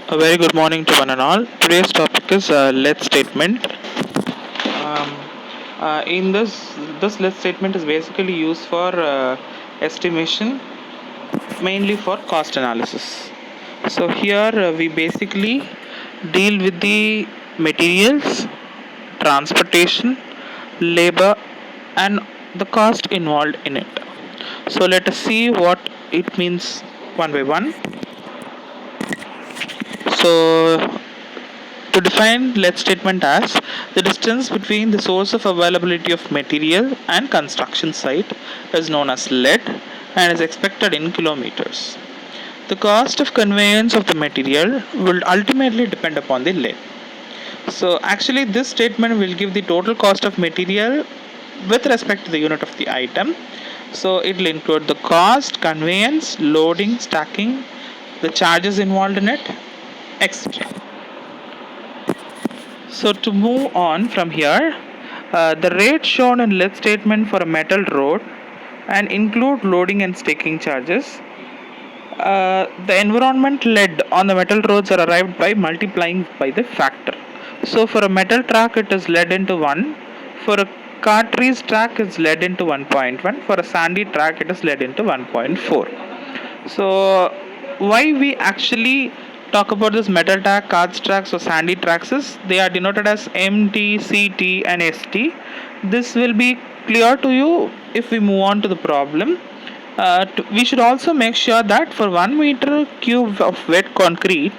A very good morning to one and all. Today's topic is let statement. Um, in this let statement is basically used for estimation, mainly for cost analysis. So here we basically deal with the materials, transportation, labor, and the cost involved in it. So let us see what it means one by one. So to define let statement as the distance between the source of availability of material and construction site is known as let and is expected in kilometers. The cost of conveyance of the material will ultimately depend upon the let. So actually this statement will give the total cost of material with respect to the unit of the item. So it will include the cost, conveyance, loading, stacking, the charges involved in it, etc. So to move on from here, the rate shown in let statement for a metal road and include loading and staking charges. The environment lead on the metal roads are arrived by multiplying by the factor. So for a metal track it is led into 1. For a cartridge track it's led into 1.1. For a sandy track it is led into 1.4. So why we actually talk about this metal track, cards tracks or sandy tracks is they are denoted as MT, CT and ST. This will be clear to you if we move on to the problem. We should also make sure that for 1 meter cube of wet concrete,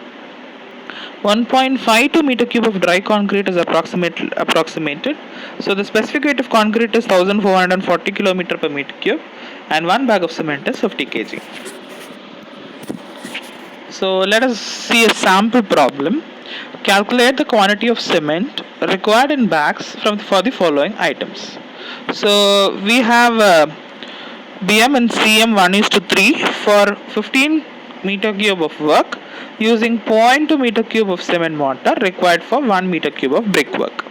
1.52 meter cube of dry concrete is approximated. So the specific weight of concrete is 1440 kilometer per meter cube, and one bag of cement is 50 kg. So let us see a sample problem. Calculate the quantity of cement required in bags for the following items. So we have BM and CM 1 is to 3 for 15 meter cube of work using zero point 0.2 meter cube of cement mortar required for 1 meter cube of brickwork.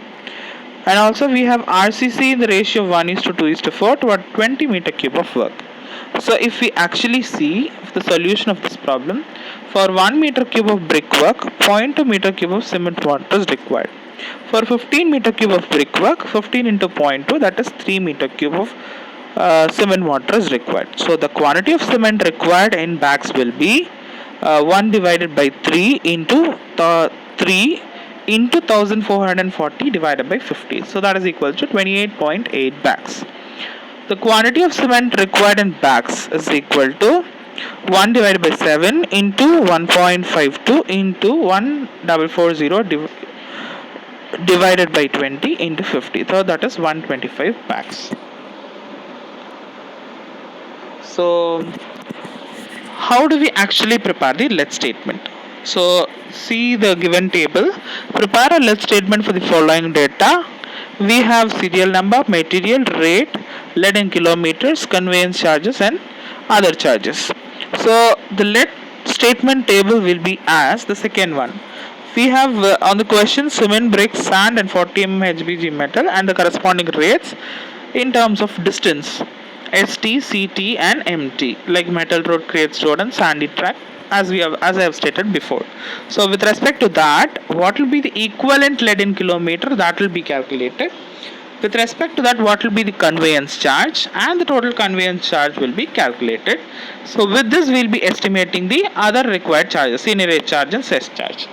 And also we have RCC in the ratio of 1 is to 2 is to 4 to 20 meter cube of work. So if we actually see the solution of this problem, for 1 meter cube of brickwork, 0.2 meter cube of cement mortar is required. For 15 meter cube of brickwork, 15 into 0.2, that is 3 meter cube of cement mortar is required. So the quantity of cement required in bags will be 1 divided by 3 into 3 into 1440 divided by 50. So that is equal to 28.8 bags. The quantity of cement required in bags is equal to 1 divided by 7 into 1.52 into 1440 divided by 20 into 50. So that is 125 bags. So how do we actually prepare the let statement? So see the given table. Prepare a let statement for the following data. We have serial number, material, rate, lead in kilometers, conveyance charges and other charges. So the let statement table will be as the second one. We have on the question cement, bricks, sand and 40 mm HBG metal and the corresponding rates in terms of distance. ST, CT and MT like metal road, crates road and sandy track as I have stated before. So with respect to that, what will be the equivalent lead in kilometer that will be calculated. With respect to that, what will be the conveyance charge and the total conveyance charge will be calculated. So with this we will be estimating the other required charges, senior rate charge and cess charge.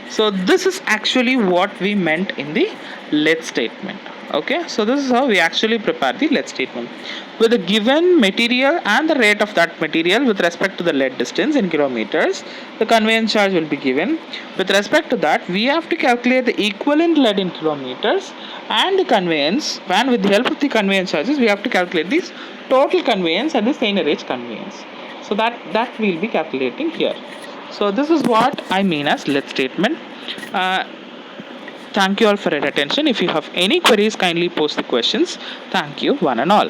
So this is actually what we meant in the let statement. Okay, so this is how we actually prepare the let statement. With the given material and the rate of that material with respect to the lead distance in kilometers, the conveyance charge will be given. With respect to that, we have to calculate the equivalent lead in kilometers and the conveyance, and with the help of the conveyance charges we have to calculate this total conveyance and the seigniorage conveyance. So that we will be calculating here. So this is what I mean as let statement. Thank you all for your attention. If you have any queries, kindly post the questions. Thank you one and all.